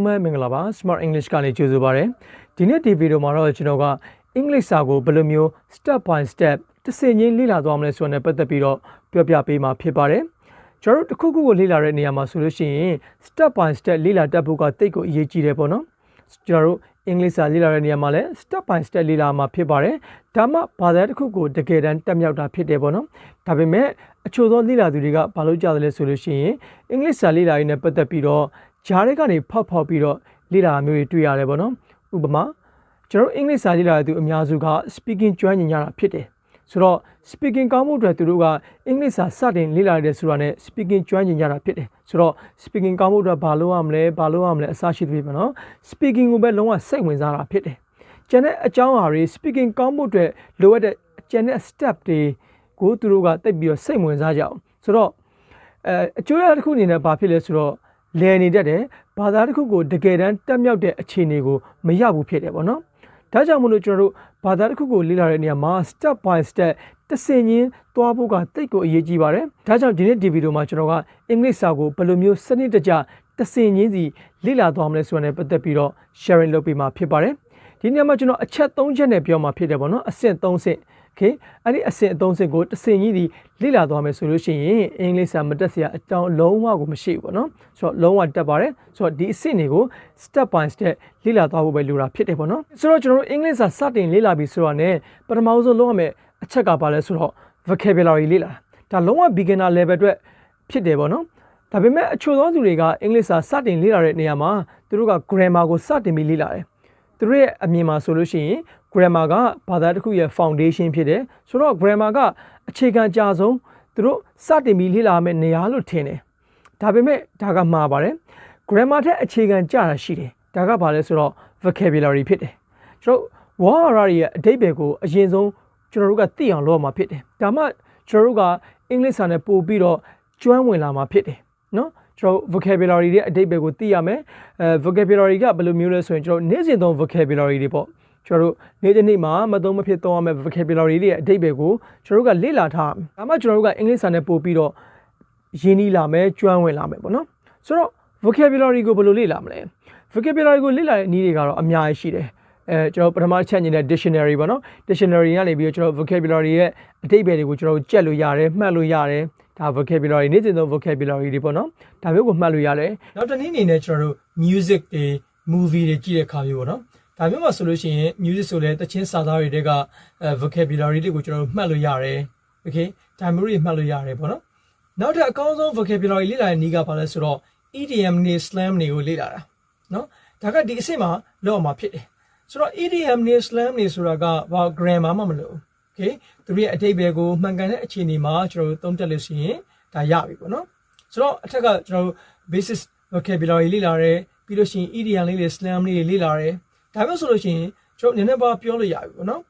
မင်္ဂလာပါ Smart English ကနေကြိုဆိုပါရစေဒီနေ့ဒီဗီဒီယိုမှာတော့ကျွန်တော်ကအင်္ဂလိပ်စာကိုဘယ်လိုမျိုး step by step တစ်ဆင့်ချင်းလေ့လာသွားမလဲဆိုတာနဲ့ပတ်သက်ပြီးတော့ပြောပြပေးမှာဖြစ်ပါတယ်ကျွန်တော်တို့တစ်ခုခုကိုလေ့လာတဲ့နေရာမှာဆိုလို့ရှိရင် step by step လေ့လာတတ်ဖို့ကတိတ်ကိုအရေးကြီးတယ်ပေါ့နော်ကျွန်တော်တို့အင်္ဂလိပ်စာလေ့လာတဲ့နေရာမှာလည်း step by step လေ့လာမှာဖြစ်ပါတယ်ဒါမှဘာသာတစ်ခုကိုတကယ်တမ်းတက်မြောက်တာဖြစ်တယ်ပေါ့နော်ဒါပေမဲ့အချို့သောလေ့လာသူတွေကဘာလို့ကြားတယ်လဲဆိုလို့ရှိရင်အင်္ဂလိပ်စာလေ့လာရင်းနဲ့ပတ်သက်ပြီးတော့ဂျားတွေကနေဖောက်ပြီးတော့လေ့လာမျိုးတွေတွေ့ရတယ်ပေါ့နော်ဥပမာကျွန်တော်အင်္ဂလိပ်စာလေ့လာတဲ့သူအများစုက speaking ကျွမ်းကျင်ကြတာဖြစ်တယ်ဆိုတော့ speaking ကောင်းမှုအတွက်သူတို့ကအင်္ဂလိပ်စာစတင်လေ့လာရတဲ့ဆိုတာနဲ့ speaking ကျွမ်းကျင်ကြတာဖြစ်တယ်ဆိုတော့ speaking ကောင်းမှုအတွက်ဘာလုပ်ရမလဲအစရှိသဖြင့်ပေါ့နော် speaking ကိုပဲလုံးဝစိတ်ဝင်စားတာဖြစ်တယ်ကျန်တဲ့အကြောင်းအရာတွေ speaking ကောင်းမှုအတွက်လိုအပ်တဲ့ကျန်တဲ့ step တွေကိုသူတို့ကတိတ်ပြီးတော့စိတ်ဝင်စားကြအောင်ဆိုတော့အကျိုးရတစ်ခုအနေနဲ့ဘာဖြစ်လဲဆိုတော့လည်နေတတ်တယ်ဘာသာတစ်ခုကိုတကယ်တမ်းတက်မြောက်တဲ့အခြေအနေကိုမရဘူးဖြစ်တယ်ပေါ့နော်ဒါကြောင့်မလို့ကျွန်တော်တို့ဘာသာတစ်ခုကိုလေ့လာတဲ့နေရာမှာ step by step တစ်ဆင့်ချင်းသွားဖို့ကတိတ်ကိုအရေးကြီးပါတယ်ဒါကြောင့်ဒီနေ့ဒီဗီဒီယိုမှာကျွန်တော်ကအင်္ဂလိပ်စာကိုဘယ်လိုမျိုးစနစ်တကျတစ်ဆင့်ချင်းစီလေ့လာသွားမလဲဆိုတာနဲ့ပတ်သက်ပြီးတော့ sharing လုပ်ပေးမှာဖြစ်ပါတယ်ဒီနေရာမှာကျွန်တော်အချက်၃ချက်နဲ့ပြောမှာဖြစ်တယ်ပေါ့နော်အဆင့်၃ဆင့်Okay အဲ့ဒီအဆင့်အသုံးဆင့်ကိုတစ်ဆင့်ကြီးဒီလေ့လာသွားမယ်ဆိုလို့ရှိရင်အင်္ဂလိပ်စာမတက်စရာအကြောင်းလုံးဝကိုမရှိဘူးပေါ့နော်ဆိုတော့လုံးဝတက်ပါတယ်ဆိုတော့ဒီအဆင့်တွေကို step by step လေ့လာသွားဖို့ပဲလိုတာဖြစ်တယ်ပေါ့နော်ဆိုတော့ကျွန်တော်တို့အင်္ဂလိပ်စာစတင်လေ့လာပြီးဆိုတာ ਨੇ ပထမဆုံးလုပ်ရမယ့်အချက်ကပါလဲဆိုတော့ vocabulary လေ့လာဒါလုံးဝ beginner level အတွက်ဖြစ်တယ်ပေါ့နော်ဒါပေမဲ့အချို့သောသူတွေကအင်္ဂလိပ်စာစတင်လေ့လာတဲ့နေရာမှာသူတို့က grammar ကိုစတင်ပြီးလေ့လာတယ်သူတို့ရဲ့အမြင်မှာဆိုလို့ရှိရင် grammar ကဘာသာတစ်ခုရဲ့ foundation ဖြစ်တယ်ဆိုတော့ grammar ကအခြေခံအကျဆုံးသူတို့စတင်ပြီးလေ့လာမယ့်နေရာလို့ထင်တယ်ဒါပေမဲ့ဒါကမှားပါတယ် grammar ထက်အခြေခံကျတာရှိတယ်ဒါကဘာလဲဆိုတော့ vocabulary ဖြစ်တယ်ကျွန်တော်ဝါဟာရရဲ့အဓိပ္ပာယ်ကိုအရင်ဆုံးကျွန်တော်တို့ကသိအောင်လုပ်ရမှာဖြစ်တယ်ဒါမှကျွန်တော်တို့ကအင်္ဂလိပ်စာနဲ့ပို့ပြီးတော့ကျွမ်းဝင်လာမှာဖြစ်တယ်နော်ကျွန်တော် vocabulary ရဲ့အဓိပ္ပာယ်ကိုသိရမယ်vocabulary ကဘယ်လိုမျိုးလဲဆိုရင်ကျွန်တော်နေ့စဉ်သုံး vocabulary တွေပေါ့ကျွန်တော်တို့နေ့တစ်နေ့မှာမသုံးမဖြစ်သုံးရမယ့် vocabulary တွေရဲ့အဓိပ္ပာယ်ကိုကျွန်တော်တို့ကလေ့လာထားဒါမှကျွန်တော်တို့ကအင်္ဂလိပ်စာနဲ့ပို့ပြီးတော့ရင်းနှီးလာမယ်ကျွမ်းဝင်လာမယ်ပေါ့နော်ဆိုတော့ vocabulary ကိုဘယ်လိုလေ့လာမလဲ vocabulary ကိုလေ့လာတဲ့နည်းတွေကတော့အများကြီးရှိတယ်ကျွန်တော်ပထမချက်အနေနဲ့ dictionary ပေါ့နော် dictionary ကနေပြီးတော့ကျွန်တော် vocabulary ရဲ့အဓိပ္ပာယ်တွေကိုကျွန်တော်တို့ကြက်လို့ရတယ်မှတ်လို့ရတယ်ဒါ vocabulary နေ့စဉ်သုံး vocabulary တွေပေါ့နော်ဒါမျိုးကိုမှတ်လို့ရတယ်နောက်တစ်နည်းအနေနဲ့ကျွန်တော်တို့ music တွေ movie တွေကြည့်တဲ့အခါမျိုးပေါ့နော်ဒါမျိုးမှာဆိုလို့ရှိရင် music ဆိုလဲတချင်းစာသားတွေတဲကvocabulary တွေကိုကျွန်တော်တို့မှတ်လို့ရတယ် okay ဒါမျိုးတွေမှတ်လို့ရတယ်ပေါ့နော်နောက်ထပ်အကောင်းဆုံး vocabulary လေ့လာတဲ့နည်းကဘာလဲဆိုတော့ idiom နဲ့ slang တွေကိုလေ့လာတာနော်ဒါကဒီအဆင့်မှာလောက်အောင်မှာဖြစ်တယ်ဆိုတော့ idiom နဲ့ slang တွေဆိုတာကဘာ grammar မှမလို့ okay သူတို့ရဲ့အဓိပ္ပာယ်ကိုမှန်ကန်တဲ့အခြေအနေမှာကျွန်တော်တို့သုံးသပ်လို့ရှိရင်ဒါရပြီပေါ့နော်ဆိုတော့အထက်ကကျွန်တော်တို့ basis vocabulary လေ့လာတယ်ပြီးလို့ရှိရင် idiom လေးတွေ slang လေးတွေလေ့လာတယ်ဒါမျိုးဆိုလို့ရှိရင်ကျွန်တော်နည်းနည်းပါပြောလို့ရပြီပေါ့နော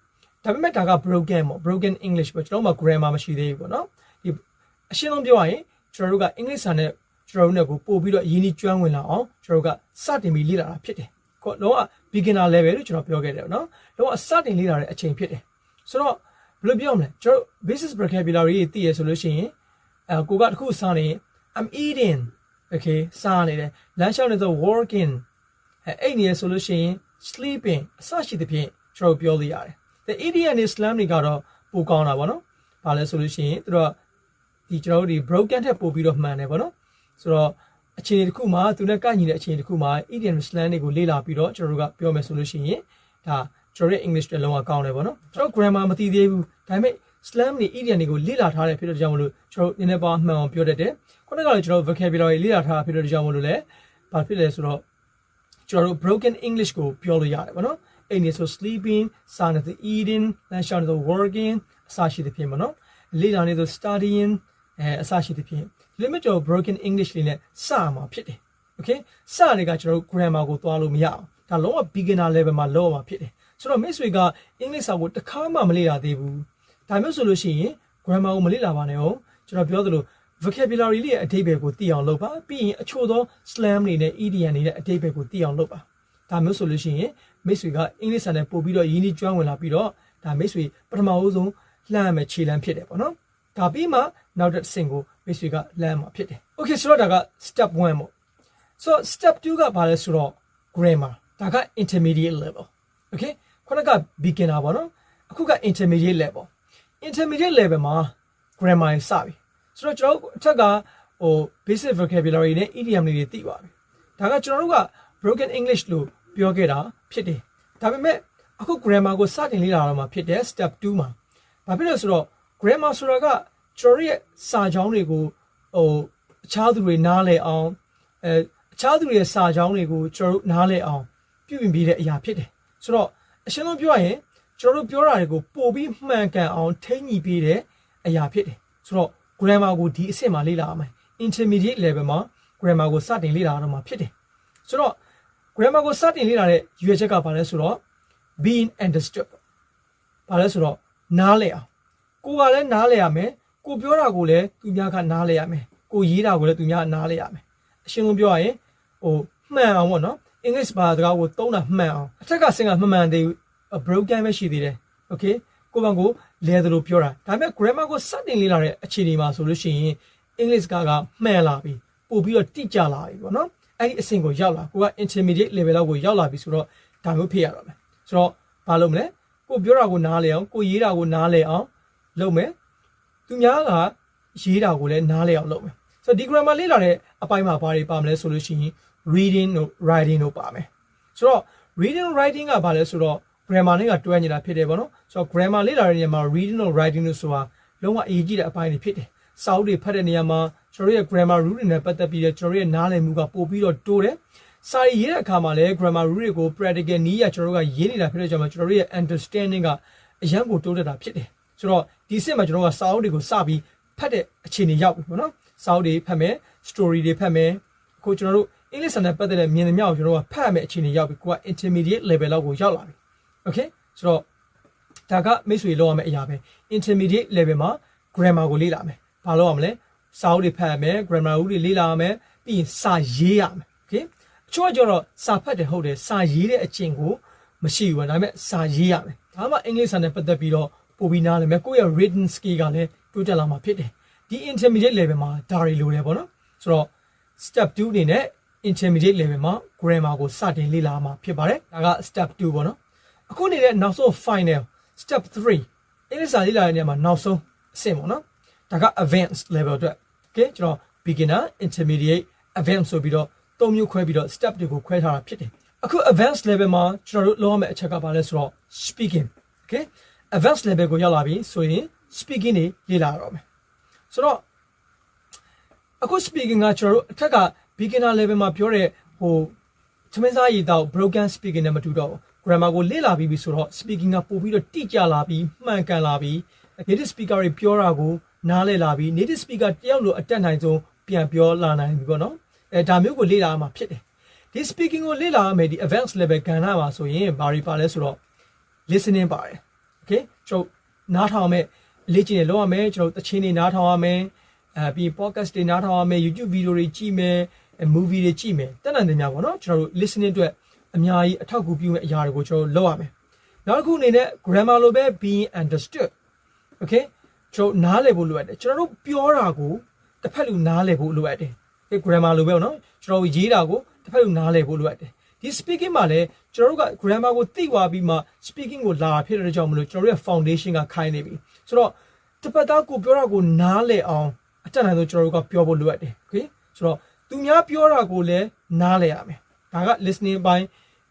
်ဒါပေမဲ့ဒါက broken English ပေါ့ကျွန်တော်မှ grammar မရှိသေးဘူးပေါ့နော်ဒီအရှင်းဆုံးပြောရရင်ကျွန်တော်တို့ကအင်္ဂလိပ်စာနဲ့ကျွန်တော်တို့နဲ့ကိုပို့ပြီးတော့ရင်းနှီးကျွမ်းဝင်လာအောင်ကျွန်တော်တို့ကစတင်ပြီးလေ့လာတာဖြစ်တယ်ကောလုံးဝ beginner level လို့ကျွန်တော်ပြောခဲ့တယ်နော်လုံးဝစတင်လေ့လာတဲ့အချိန်ဖြစ်တယ်ဆိုတော့ဘယ်လိုပြောမလဲကျွန်တော် basis vocabulary တွေသိရဆိုလို့ရှိရင်ကိုကတခုစားနေ I'm eating okay စားနေတယ်လမ်းလျှောက်နေဆို working အဲ့နေရဆိုလို့ရှိရင် sleeping အစရှိသဖြင့်ကျွန်တော်ပြောလို့ရတယ်။ the idiom နဲ့ slang တွေကတော့ပိုကောင်းတာပေါ့နော်။ဘာလဲဆိုလို့ရှိရင်သူတို့ဒီကျွန်တော်တို့ဒီ broken ထက်ပိုပြီးတော့မှန်တယ်ပေါ့နော်။ဆိုတော့အခြေအနေတစ်ခုမှာသူနဲ့ကိုက်ညီတဲ့အခြေအနေတစ်ခုမှာ idiom နဲ့ slang တွေကိုလေ့လာပြီးတော့ကျွန်တော်တို့ကပြောမယ်ဆိုလို့ရှိရင်ဒါကျွန်တော်ရဲ့ English တွေလုံးဝကောင်းတယ်ပေါ့နော်။ကျွန်တော် grammar မသိသေးဘူး။ဒါပေမဲ့ slang တွေ idiom တွေကိုလေ့လာထားတဲ့ဖြစ်တဲ့ကြောင့်မလို့ကျွန်တော်နည်းနည်းပါမှန်အောင်ပြောတတ်တယ်။ခုနကလည်းကျွန်တော် vocabulary လေ့လာထားတာဖြစ်တဲ့ကြောင့်မလို့လည်းဘာဖြစ်လဲဆိုတော့ကျွန်တော်တို့ broken English ကိုပြောလို့ရတယ်ပေါ့နော်အဲ့ဒီဆို sleeping စားနေ eating လမ်းလျှောက်နေ working အစရှိသဖြင့်ပေါ့နော်လေ့လာနေ studying အစရှိသဖြင့်ဒီလိုမျိုးကျွန်တော် broken English လေးနဲ့စမှာဖြစ်တယ် okay စနေကကျွန်တော်တို့ grammar ကိုသွားလို့မရအောင်ဒါလုံးဝ beginner level မှာလောက်မှာဖြစ်တယ်ဆိုတော့ miss တွေကအင်္ဂလိပ်စာကိုတစ်ခါမှမလေ့လာသေးဘူးဒါမျိုးဆိုလို့ရှိရင် grammar ကိုမလေ့လာပါနဲ့ဟုတ်ကျွန်တော်ပြောသလိုvocabulary လေးရဲ့အဓိပ္ပာယ်ကိုသိအောင်လုပ်ပါပြီးရင်အချို့သော slang တွေနဲ့ idiom တွေနဲ့အဓိပ္ပာယ်ကိုသိအောင်လုပ်ပါဒါမျိုးဆိုလို့ရှိရင်မိတ်ဆွေကအင်္ဂလိပ်စာနဲ့ပို့ပြီးတော့ရင်းနှီးကျွမ်းဝင်လာပြီးတော့ဒါမိတ်ဆွေပထမဦးဆုံးလှမ်းရမယ်ခြေလှမ်းဖြစ်တယ်ပေါ့နော်ဒါပြီးမှနောက်တစ်ဆင့်ကိုမိတ်ဆွေကလှမ်းမှာဖြစ်တယ် okay ဆိုတော့ဒါက step 1ပေါ့ဆိုတော့ step 2ကဘာလဲဆိုတော့ grammar ဒါက intermediate level okay ခုနက beginner ပေါ့နော်အခုက intermediate level intermediate level မှာ grammar စပြီဆိုတော့ကျွန်တော်တို့အထက်ကbasic vocabulary နဲ့ idiom တွေသိပါပြီဒါကကျွန်တော်တို့က broken english လို့ပြောခဲ့တာဖြစ်တယ်ဒါပေမဲ့အခု grammar ကိုစတင်လေ့လာတော့မှာဖြစ်တယ် step 2မှာဘာဖြစ်လဲဆိုတော့ grammar ဆိုတာကကျွန်တော်ရဲ့စာကြောင်းတွေကိုအခြားသူတွေနားလည်အောင်အခြားသူတွေရဲ့စာကြောင်းတွေကိုကျွန်တော်တို့နားလည်အောင်ပြုပြင်ပေးတဲ့အရာဖြစ်တယ်ဆိုတော့အရှင်းဆုံးပြောရရင်ကျွန်တော်တို့ပြောတာတွေကိုပို့ပြီးမှန်ကန်အောင်ထိန်းညှိပေးတဲ့အရာဖြစ်တယ်ဆိုတော့ grammar ကိုဒီအဆင့်မှာလေ့လာရမယ် intermediate level မှာ grammar ကိုစတင်လေ့လာရမှာဖြစ်တယ်ဆိုတော့ grammar ကိုစတင်လေ့လာတဲ့ရွေးချက်ကဘာလဲဆိုတော့ being understood ဘာလဲဆိုတော့နားလည်အောင်ကိုကလည်းနားလည်ရမယ်ကိုပြောတာကိုလည်းသူများကနားလည်ရမယ်ကိုရေးတာကိုလည်းသူများနားလည်ရမယ်အရှင်းဆုံးပြောရရင်မှန်အောင်ပေါ့နော် English ဘာစကားကိုသုံးတာမှန်အောင်အထက်ကစင်ကမှန်သေးဘူး broken ပဲရှိသေးတယ် okay ကိုဘန်ကိုလဲသလိုပြောတာဒါပေမဲ့ grammar ကိုစတင်လေ့လာတဲ့အခြေအနေမှာဆိုလို့ရှိရင် English ကမှန်လာပြီပို့ပြီးတော့တိကျလာပြီပေါ့နော်အဲ့ဒီအဆင့်ကိုရောက်လာကိုက intermediate level လောက်ကိုရောက်လာပြီဆိုတော့ဒါမျိုးဖြစ်ရတော့မယ်ဆိုတော့ဘာလုပ်မလဲကိုပြောတာကိုနားလည်အောင်ကိုရေးတာကိုနားလည်အောင်လုပ်မယ်သူများကရေးတာကိုလည်းနားလည်အောင်လုပ်မယ်ဆိုတော့ဒီ grammar လေ့လာတဲ့အပိုင်းမှာဘာတွေပါမလဲဆိုလို့ရှိရင် reading တို့ writing တို့ပါမယ်ဆိုတော့ reading တို့ writing ကဘာလဲဆိုတော့ grammar နဲ့ကတွဲနေတာဖြစ်တယ်ပေါ့နော်ဆိုတော့ grammar လေ့လာတဲ့နေရာမှာ reading တို့ writing တို့ဆိုတာလုံးဝအရေးကြီးတဲ့အပိုင်းတွေဖြစ်တယ်စာအုပ်တွေဖတ်တဲ့နေရာမှာကျွန်တော်ရဲ့ grammar rule တွေနဲ့ပတ်သက်ပြီးကျွန်တော်ရဲ့နားလည်မှုကပို့ပြီးတော့တိုးတယ်စာရေးတဲ့အခါမှာလည်း grammar rule တွေကို practical နည်းရကျွန်တော်တို့ကရေးနေတာဖြစ်တဲ့ကြောင့်ကျွန်တော်ရဲ့ understanding ကအရန်ကိုတိုးတက်တာဖြစ်တယ်ဆိုတော့ဒီအဆင့်မှာကျွန်တော်ကစာအုပ်တွေကိုစပြီးဖတ်တဲ့အခြေအနေရောက်ပြီပေါ့နော်စာအုပ်တွေဖတ်မယ် story တွေဖတ်မယ်အခုကျွန်တော်တို့ English နဲ့ပတ်သက်တဲ့မြင်သမျှကိုကျွန်တော်ကဖတ်ရမယ့်အခြေအနေရောက်ပြီကိုက intermediate level လောက်ကိုရောက်လာပြီ okay ဆိုတော့ဒါကမိတ်ဆွေလောက်ရမယ့်အရာပဲ intermediate level မှာ grammar ကိုလေ့လာမယ်ဘာလုပ်ရမလဲစာအုပ်တွေဖတ်ရမယ် grammar rule တွေလေ့လာရမယ်ပြီးရင်စာရေးရမယ် okay အချို့ကကျတော့စာဖတ်တယ်ဟုတ်တယ်စာရေးတဲ့အကျင့်ကိုမရှိဘူးဒါပေမဲ့စာရေးရမယ်ဒါမှ English နဲ့ပတ်သက်ပြီးတော့ပို့ပြီးနားလည်မယ်ကိုယ့်ရဲ့ written skill ကလည်းတိုးတက်လာမှာဖြစ်တယ်ဒီ intermediate level မှာဒါတွေလိုတယ်ပေါ့နော်ဆိုတော့ step 2အနေနဲ့ intermediate level မှာ grammar ကိုစတင်လေ့လာမှာဖြစ်ပါတယ်ဒါက step 2ပေါ့နော်အခုနေတဲ့နောက်ဆုံး final step 3 English စာလေ့လာတဲ့နေရာမှာနောက်ဆုံးအဆင့်ပေါ့နော်ဒါက advanced level အတွက် okay ကျွန်တော် beginner intermediate advanced ဆိုပြီးတော့၃မျိုးခွဲပြီးတော့ step တွေကိုခွဲထားတာဖြစ်တယ်အခု advanced level မှာကျွန်တော်တို့လုပ်ရမယ့်အချက်ကဘာလဲဆိုတော့ speaking okay advanced level ကိုရောက်လာပြီဆိုရင် speaking တွေလေ့လာရတော့မယ်ဆိုတော့အခု speaking ကကျွန်တော်တို့အထက်က beginner level မှာပြောတဲ့သမင်းစားရည်တော့ broken speaking နဲ့မတူတော့ဘူး grammar ကိုလေ့လာပြီးဆိုတော့ speaking ကပို့ပြီးတော့တိကျလာပြီးမှန်ကန်လာပြီး native speaker တွေပြောတာကိုနားလည်လာပြီး native speaker တယောက်လိုအတက်နိုင်ဆုံးပြန်ပြောလာနိုင်ပြီပေါ့နော်ဒါမျိုးကိုလေ့လာရမှာဖြစ်တယ်ဒီ speaking ကိုလေ့လာရမယ်ဒီ advanced level ကဏ္ဍမှာဆိုရင်ဘာတွေပါလဲဆိုတော့ listening ပါတယ် okay ကျွန်တော်နားထောင်မယ်လေ့ကျင့်ရလုပ်ရမယ်ကျွန်တော်သချင်းတွေနားထောင်ရမယ်ပြီး podcast တွေနားထောင်ရမယ် YouTube video တွေကြည့်မယ် movie တွေကြည့်မယ်တက်နိုင်တယ်များပေါ့နော်ကျွန်တော်တို့ listening အတွက်အများကြီးအထောက်အကူပြုမဲ့အရာတွေကိုကျွန်တော်လုပ်ရမယ်နောက်တစ်ခုအနေနဲ့ grammar လိုပဲ being understood okay ကျွန်တော်နားလည်ဖို့လိုအပ်တယ်ကျွန်တော်တို့ပြောတာကိုတစ်ဖက်လူနားလည်ဖို့လိုအပ်တယ် okay grammar လိုပဲပေါ့နော်ကျွန်တော်ရေးတာကိုတစ်ဖက်လူနားလည်ဖို့လိုအပ်တယ်ဒီ speaking မှာလည်းကျွန်တော်တို့က grammar ကိုသိသွားပြီးမှ speaking ကိုလာဖြစ်တဲ့ကြောင့်မလို့ကျွန်တော်တို့ရဲ့ foundation ကခိုင်းနေပြီဆိုတော့တစ်ဖက်သားကိုပြောတာကိုနားလည်အောင်အတက်နိုင်ဆုံးကျွန်တော်တို့ကပြောဖို့လိုအပ်တယ် okay ဆိုတော့သူများပြောတာကိုလည်းနားလည်ရမယ်ဒါက listening ပိုင်း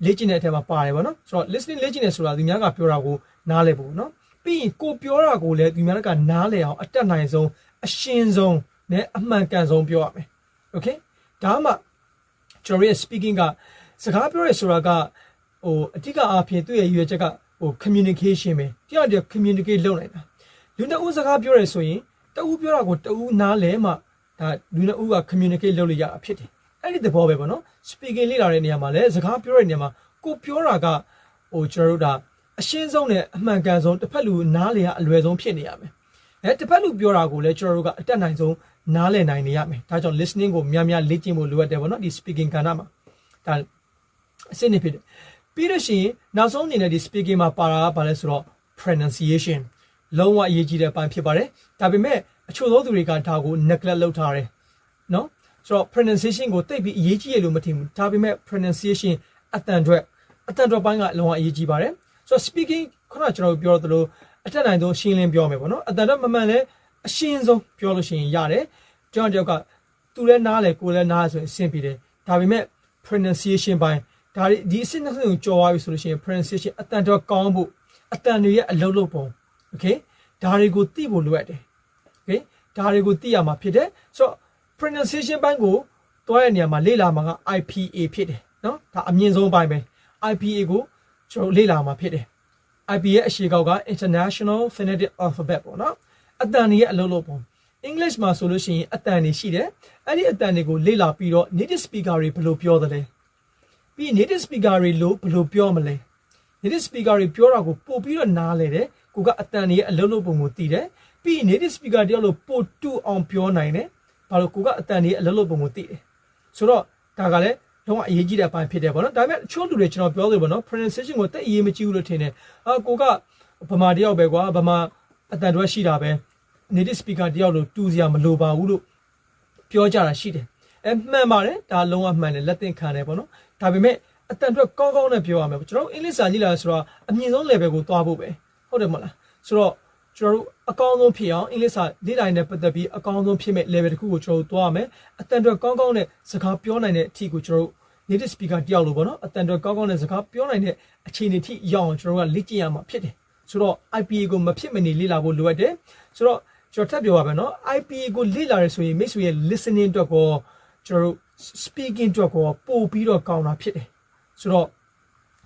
လေ့ကျင့်တဲ့အထက်မှာပါတယ်ပေါ့နော်ဆိုတော့ listening လေ့ကျင့်နေဆိုတာသူများကပြောတာကိုနားလည်ဖို့နော်ပြီးရင်ကိုပြောတာကိုလည်းသူများကနားလည်အောင်အတက်နိုင်ဆုံးအရှင်းဆုံးနဲ့အမှန်ကန်ဆုံးပြောရမယ် okay ဒါမှကျွန်တော်ရဲ့ speaking ကစကားပြောရဆိုတာကအဓိကအားဖြင့်သူ့ရဲ့ရွေးချက်ကcommunication ပဲတယောက်တည်း communicate လုပ်နိုင်တာလူနှစ်ဦးစကားပြောရဆိုရင်တဦးပြောတာကိုတဦးနားလဲမှဒါလူနှစ်ဦးက communicate လုပ်လို့ရတာဖြစ်တယ်အဲ့ဒီသဘောပဲပေါ့နော် speaking လေ့လာတဲ့နေရာမှာလည်းစကားပြောတဲ့နေရာမှာကိုပြောတာကကျွန်တော်တို့ဒါအရှင်းဆုံးနဲ့အမှန်ကန်ဆုံးတစ်ဖက်လူနားလည်ရအလွယ်ဆုံးဖြစ်နေရမယ်တစ်ဖက်လူပြောတာကိုလည်းကျွန်တော်တို့ကအတက်နိုင်ဆုံးနားလည်နိုင်နေရမယ်ဒါကြောင့် listening ကိုများများလေ့ကျင့်ဖို့လိုအပ်တယ်ပေါ့နော်ဒီ speaking ကဏ္ဍမှာဒါအဆင့်နေဖြစ်တယ်ပြီးလို့ရှိရင်နောက်ဆုံးအနေနဲ့ဒီ speaking မှာပါတာကဘာလဲဆိုတော့ pronunciation လုံးဝအရေးကြီးတဲ့အပိုင်းဖြစ်ပါတယ်ဒါပေမဲ့အချို့သောသူတွေကဒါကို neglect လုပ်ထားတယ်နော်ဆိုတော့ pronunciation ကိုသိပ်ပြီးအရေးကြီးရလို့မထင်ဘူးဒါပေမဲ့ pronunciation အတန်အတွက်ပိုင်းကလုံးဝအရေးကြီးပါတယ်ဆိုတော့ speaking ခုနကျွန်တော်ပြောသလိုအတက်နိုင်ဆုံးရှင်းလင်းပြောမယ်ပေါ့နော်အတန်တော့မမှန်လဲအရှင်းဆုံးပြောလို့ရှိရင်ရတယ်ကျွန်တော်တယောက်ကသူလည်းနားလဲကိုယ်လည်းနားဆိုရင်အဆင်ပြေတယ်ဒါပေမဲ့ pronunciation ပိုင်းဒါဒီအဆင့်နှစ်ဆင့်ကိုကြော်သွားပြီဆိုလို့ရှိရင် pronunciation အတန်တော့ကောင်းဖို့အတန်တွေရဲ့အလုပ်လုပ်ပုံ okay ဒါတွေကိုသိဖို့လိုအပ်တယ် okay ဒါတွေကိုသိရမှာဖြစ်တယ်ဆိုတော့ pronunciation ပိုင်းကိုတွားရတဲ့နေရာမှာလေ့လာမှာက IPA ဖြစ်တယ်နော်ဒါအမြင့်ဆုံးပိုင်းပဲ IPA ကိုကျွန်တော်လေ့လာမှာဖြစ်တယ် IPA ရဲ့အရှေ့ကောက်က International Phonetic Alphabet ပေါ့နော်အတန်တွေရဲ့အလုပ်လုပ်ပုံ English မှာဆိုလို့ရှိရင်အတန်တွေရှိတယ်အဲ့ဒီအတန်တွေကိုလေ့လာပြီးတော့ native speaker တွေဘယ်လိုပြောသလဲပြီး native speaker တွေလို့ဘယ်လိုပြောမလဲ native speaker တွေပြောတာကိုပို့ပြီးတော့နားလဲတယ်ကိုကအတန်တွေရဲ့အလုပ်လုပ်ပုံကိုသိတယ်ပြီး native speaker တယောက်လို့ပို့တူအောင်ပြောနိုင်တယ်ဘာလို့ကိုကအတန်တွေရဲ့အလုပ်လုပ်ပုံကိုသိတယ်ဆိုတော့ဒါကလည်းလုံးဝအရေးကြီးတဲ့အပိုင်းဖြစ်တယ်ပေါ့နော်ဒါပေမဲ့အချို့လူတွေကျွန်တော်ပြောလို့ပေါ့နော် pronunciation ကိုတိတ်အရေးမကြီးဘူးလို့ထင်တယ်ကိုကဗမာတယောက်ပဲကွာဗမာအတန်တွေရှိတာပဲ native speaker တယောက်လို့တူစရာမလိုပါဘူးလို့ပြောကြတာရှိတယ်မှန်ပါတယ်ဒါလုံးဝမှန်တယ်လက်သင့်ခံတယ်ပေါ့နော်ဒါပေမဲ့အတန်တွေကောင်းကောင်းနဲ့ပြောရမယ်ကျွန်တော်တို့အင်္ဂလိပ်စာကြည့်လာဆိုတော့အမြင့်ဆုံး level ကိုသွားဖို့ပဲဟုတ်တယ်မလားဆိုတော့ကျွန်တော်တို့အကောင်းဆုံးဖြစ်အောင်အင်္ဂလိပ်စာလေ့လာနေတဲ့ပတ်သက်ပြီးအကောင်းဆုံးဖြစ်မဲ့ level တစ်ခုကိုကျွန်တော်တို့သွားရမယ်အတန်တွေကောင်းကောင်းနဲ့စကားပြောနိုင်တဲ့အထီကိုကျွန်တော်တို့ native speaker တယောက်လို့ပေါ့နော်အတန်တွေကောင်းကောင်းနဲ့စကားပြောနိုင်တဲ့အခြေအနေထိရောက်အောင်ကျွန်တော်တို့ကလေ့ကျင့်ရမှာဖြစ်တယ်ဆိုတော့ IPA ကိုမဖြစ်မနေလေ့လာဖို့လိုအပ်တယ်ဆိုတော့ကျွန်တော်ထပ်ပြောပါမယ်နော် IPA ကိုလေ့လာရဆိုရင်မိတ်ဆွေရဲ့ listening အတွက်ကိုကျွန်တော်တို့ speaking အတွက်ကိုပို့ပြီးတော့ကောင်းတာဖြစ်တယ်ဆိုတော့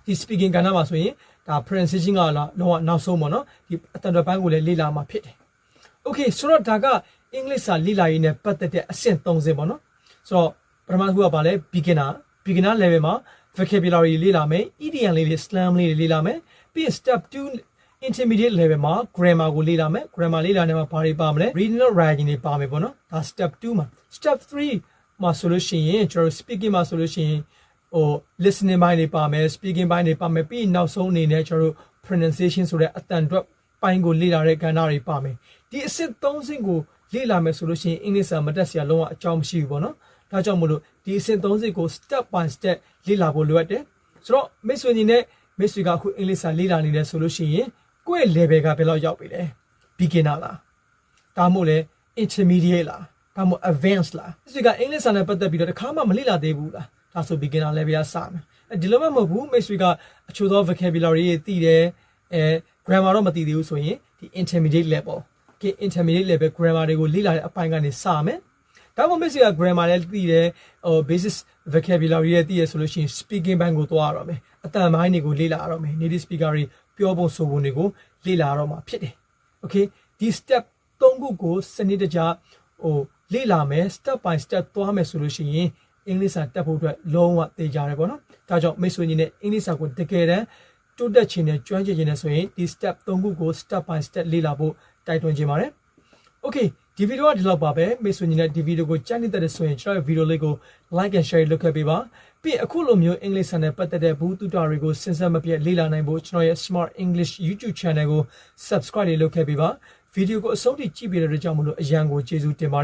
ဒီ speaking ကဏ္ဍမှာဆိုရင်ဒါ pronunciation ကလာလုံးဝနောက်ဆုံးပေါ့နော်ဒီအတန်တော်ပိုင်းကိုလည်းလေ့လာမှာဖြစ်တယ် okay ဆိုတော့ဒါကအင်္ဂလိပ်စာလေ့လာရေးနဲ့ပတ်သက်တဲ့အဆင့်30ပေါ့နော်ဆိုတော့ပထမတစ်ခုကဘာလဲ beginner level မှာ vocabulary လေ့လာမယ် idiom လေးတွေ slang လေးတွေလေ့လာမယ်ပြီး step 2 intermediate level မှာ grammar ကိုလေ့လာမယ် grammar လေ့လာနေမှာဘာတွေပါမလဲ reading နဲ့ writing တွေပါမယ်ပေါ့နော်ဒါ step 2မှာ step 3မှာဆိုလို့ရှိရင်ကျွန်တော် speaking မှာဆိုလို့ရှိရင်listening ပိုင်းတွေပါမယ် speaking ပိုင်းတွေပါမယ်ပြီးနောက်ဆုံးအနေနဲ့ကျွန်တော်တို့ pronunciation ဆိုတဲ့အတန်အတွက်ပိုင်းကိုလေ့လာတဲ့ကဏ္ဍတွေပါမယ်ဒီအဆင့်3ဆင့်ကိုလေ့လာမယ်ဆိုလို့ရှိရင်အင်္ဂလိပ်စာမတတ်စရာလုံးဝအကြောင်းမရှိဘူးပေါ့နော်ဒါကြောင့်မို့လို့ဒီအဆင့်3ဆင့်ကို step by step လေ့လာဖို့လိုအပ်တယ်ဆိုတော့မိတ်ဆွေညီနဲ့မိတ်ဆွေကအခုအင်္ဂလိပ်စာလေ့လာနေတယ်ဆိုလို့ရှိရင်ကိုယ့်ရဲ့ level ကဘယ်လောက်ရောက်ပြီလဲ beginner လားဒါမှမဟုတ်လဲ intermediate လားဒါမှမဟုတ် advanced လားမိတ်ဆွေကအင်္ဂလိပ်စာနဲ့ပတ်သက်ပြီးတော့တစ်ခါမှမလေ့လာသေးဘူးလားဒါဆို beginner level ကစမယ်ဒီလိုမှမဟုတ်ဘူးမိတ်ဆွေကအချို့သော vocabulary တွေသိတယ်grammar တော့မသိသေးဘူးဆိုရင်ဒီ intermediate level okay intermediate level grammar တွေကိုလေ့လာတဲ့အပိုင်းကနေစမယ်ဒါမှမဟုတ်မိတ်ဆွေက grammar လည်းသိတယ်basis vocabulary တွေသိရဆိုလို့ရှိရင် speaking ဘိုင်းကိုသွားရတော့မယ်အတန်ပိုင်းတွေကိုလေ့လာရတော့မယ် native speaker တွေပြောဖို့ဆိုဖို့တွေကိုလေ့လာရတော့မှာဖြစ်တယ် okay ဒီ step 3ခုကိုစနစ်တကျလေ့လာမယ် step by step သွားမယ်ဆိုလို့ရှိရင်အင်္ဂလိပ်စာတက်ဖို့အတွက်လုံးဝသေချာတယ်ပေါ့နော်ဒါကြောင့်မိတ်ဆွေညီနဲ့အင်္ဂလိပ်စာကိုတကယ်တမ်းတိုးတက်ခြင်းနဲ့ကျွမ်းကျင်ခြင်းနဲ့ဆိုရင်ဒီ step 3ခုကို step by step လေ့လာဖို့တိုက်တွန်းခြင်းပါတယ် okay ဒီဗီဒီယိုကဒီလောက်ပါပဲမိတ်ဆွေညီနဲ့ဒီဗီဒီယိုကိုကြိုက်နေတဲ့ဆိုရင်ကျွန်တော်ရဲ့ဗီဒီယိုလေးကို like and share လုပ်ခဲ့ပေးပါပြီးအခုလိုမျိုးအင်္ဂလိပ်စာနဲ့ပတ်သက်တဲ့ဘူးတူတာတွေကိုစဉ်ဆက်မပြတ်လေ့လာနိုင်ဖို့ကျွန်တော်ရဲ့ Smart English YouTube channel ကို subscribe လုပ်ခဲ့ပေးပါဗီဒီယိုကိုအဆုံးထိကြည့်ပေးတဲ့အတွက်ကြောင့်မလို့အရန်ကိုကျေးဇူးတင်ပါတယ်